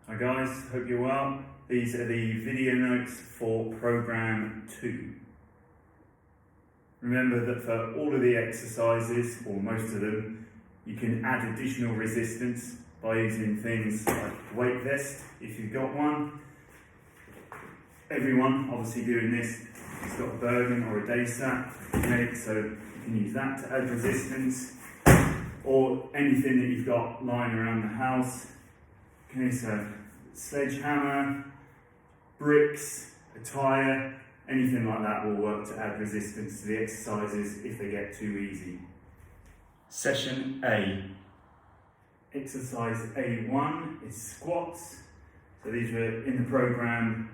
Hi guys, hope you're well. These are the video notes for program 2. Remember that for all of the exercises, or most of them, you can add additional resistance by using things like weight vest, if you've got one. Everyone obviously doing this has got a Bergen or a Day-Sat, okay, so you can use that to add resistance, or anything that you've got lying around the house. Okay, so sledgehammer, bricks, a tyre, anything like that will work to add resistance to the exercises if they get too easy. Session A. Exercise A1 is squats. So these were in the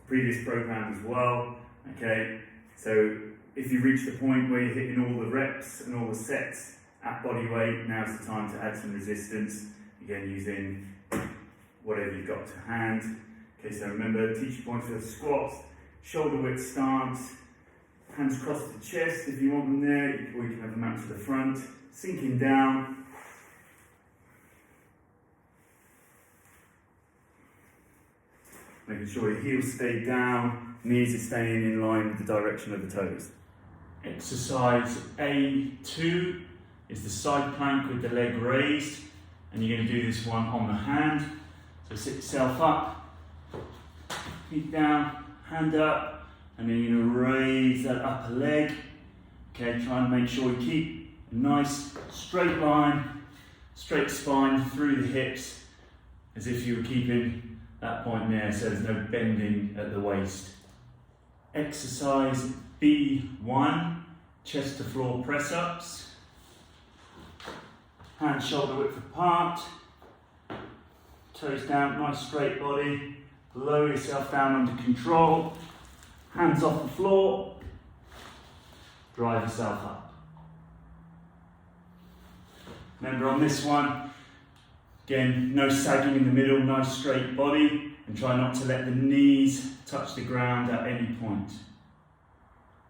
previous program as well. Okay, so if you reach the point where you're hitting all the reps and all the sets at body weight, now's the time to add some resistance. Again, using whatever you've got to hand. Okay, so remember, teacher points for the squats, shoulder width stance, hands across the chest if you want them there, or you can have them out to the front, sinking down. Making sure your heels stay down, knees are staying in line with the direction of the toes. Exercise A2 is the side plank with the leg raised, and you're going to do this one on the hand. So sit yourself up, feet down, hand up, and then you're going to raise that upper leg. Okay, try and make sure you keep a nice straight line, straight spine through the hips, as if you were keeping that point there, so there's no bending at the waist. Exercise B1, chest to floor press ups. Hands shoulder width apart. Toes down, nice straight body. Lower yourself down under control. Hands off the floor. Drive yourself up. Remember on this one, again, no sagging in the middle, nice straight body, and try not to let the knees touch the ground at any point.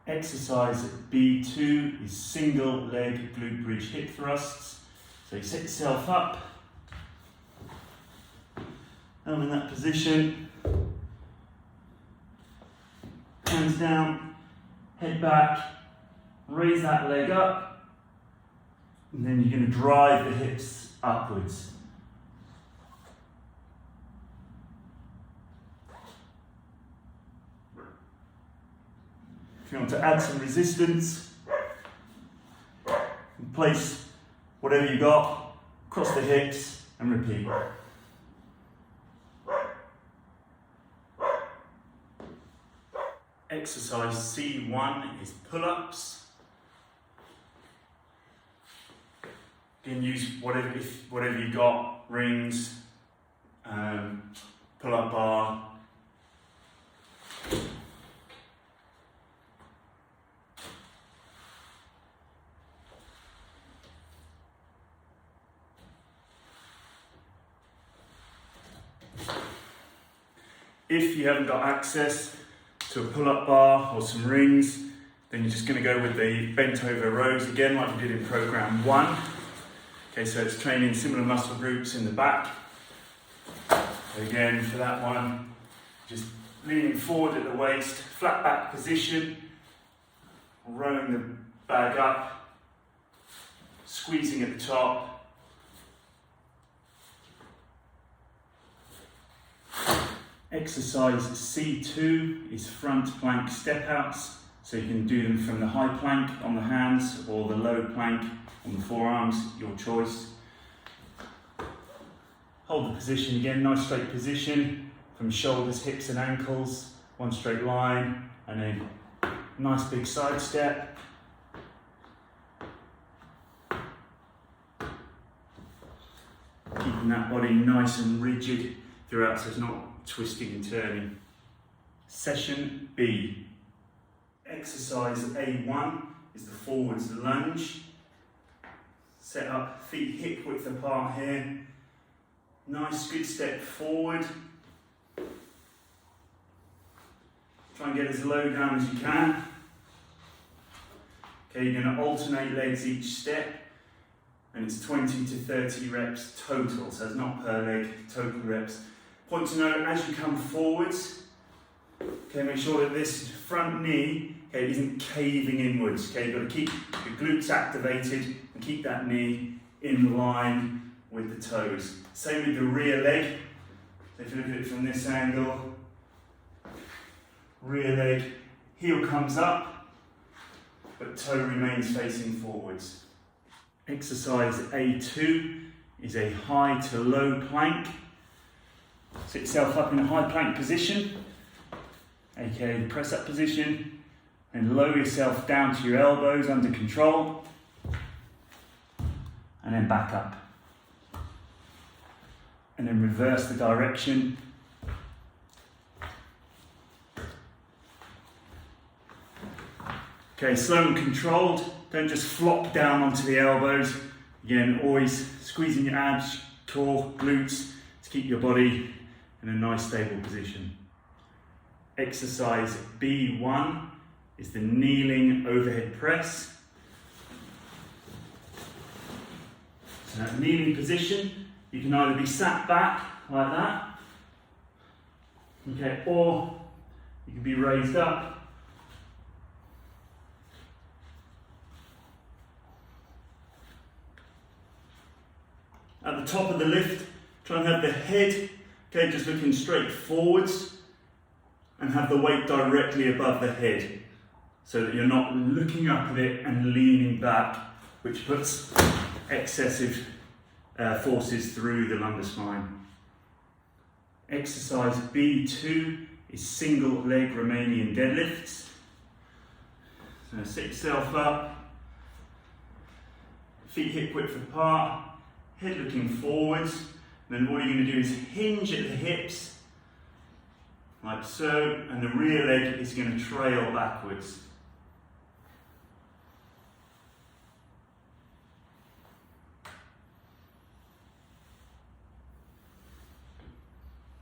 Exercise B2 is single leg glute bridge hip thrusts. So you set yourself up. I'm in that position. Hands down, head back, raise that leg up, and then you're going to drive the hips upwards. If you want to add some resistance, place whatever you got, cross the hips and repeat. Exercise C1 is pull-ups. You can use whatever you got, rings, pull-up bar. If you haven't got access to a pull-up bar or some rings, then you're just going to go with the bent over rows again, like we did in program 1. Okay, so it's training similar muscle groups in the back. Again, for that one, just leaning forward at the waist, flat back position, rolling the bag up, squeezing at the top. Exercise C2 is front plank step outs, so you can do them from the high plank on the hands or the low plank on the forearms, your choice. Hold the position again, nice straight position from shoulders, hips and ankles, one straight line, and then nice big side step. Keeping that body nice and rigid throughout so it's not twisting and turning. Session B. Exercise A1 is the forwards lunge. Set up, feet hip width apart here. Nice good step forward. Try and get as low down as you can. Okay, you're going to alternate legs each step. and it's 20 to 30 reps total, so it's not per leg, total reps. Point to note, as you come forwards, okay, make sure that this front knee, okay, isn't caving inwards. Okay, you've got to keep your glutes activated and keep that knee in line with the toes. Same with the rear leg. So if you look at it from this angle, rear leg, heel comes up, but toe remains facing forwards. Exercise A2 is a high to low plank. Sit yourself up in a high plank position, aka press up position, and lower yourself down to your elbows under control, and then back up. And then reverse the direction. Okay, slow and controlled. Don't just flop down onto the elbows. Again, always squeezing your abs, core, glutes to keep your body in a nice stable position. Exercise B1 is the kneeling overhead press. So that kneeling position, you can either be sat back like that, okay, or you can be raised up. At the top of the lift, try and have the head, okay, just looking straight forwards, and have the weight directly above the head, so that you're not looking up at it and leaning back, which puts excessive forces through the lumbar spine. Exercise B2 is single leg Romanian deadlifts. So sit yourself up, feet hip width apart, head looking forwards, and then what you're going to do is hinge at the hips, like so, and the rear leg is going to trail backwards.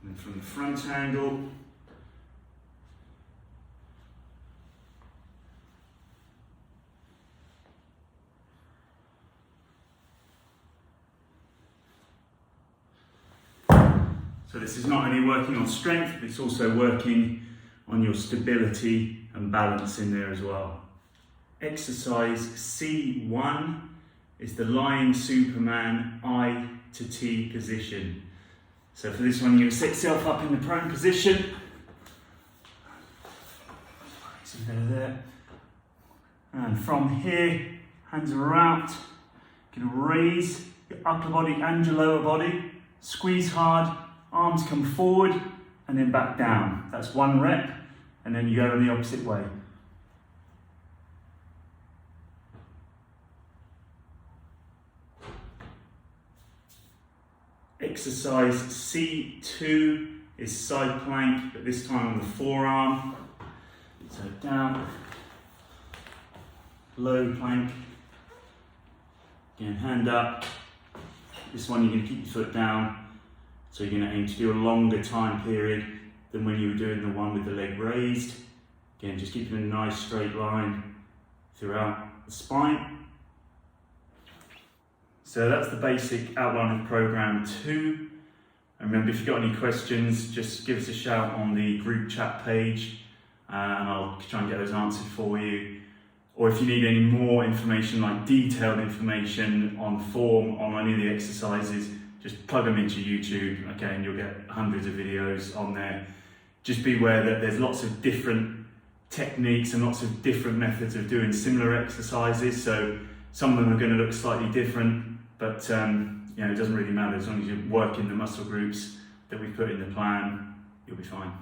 And from the front angle, so this is not only working on strength, but it's also working on your stability and balance in there as well. Exercise C1 is the lying Superman I to T position. So for this one, you're going to sit yourself up in the prone position. So you go there. And from here, hands are out. You're going to raise your upper body and your lower body. Squeeze hard, arms come forward, and then back down. That's one rep, and then you go in the opposite way. Exercise C2 is side plank, but this time on the forearm. So down, low plank, again hand up. This one you're going to keep your foot down, so you're going to aim to do a longer time period than when you were doing the one with the leg raised. Again, just keeping a nice straight line throughout the spine. So that's the basic outline of program 2. And remember, if you've got any questions, just give us a shout on the group chat page, and I'll try and get those answered for you. Or if you need any more information, like detailed information on form on any of the exercises, just plug them into YouTube, okay, and you'll get hundreds of videos on there. Just be aware that there's lots of different techniques and lots of different methods of doing similar exercises, so some of them are going to look slightly different, but it doesn't really matter. As long as you're working the muscle groups that we put in the plan, you'll be fine.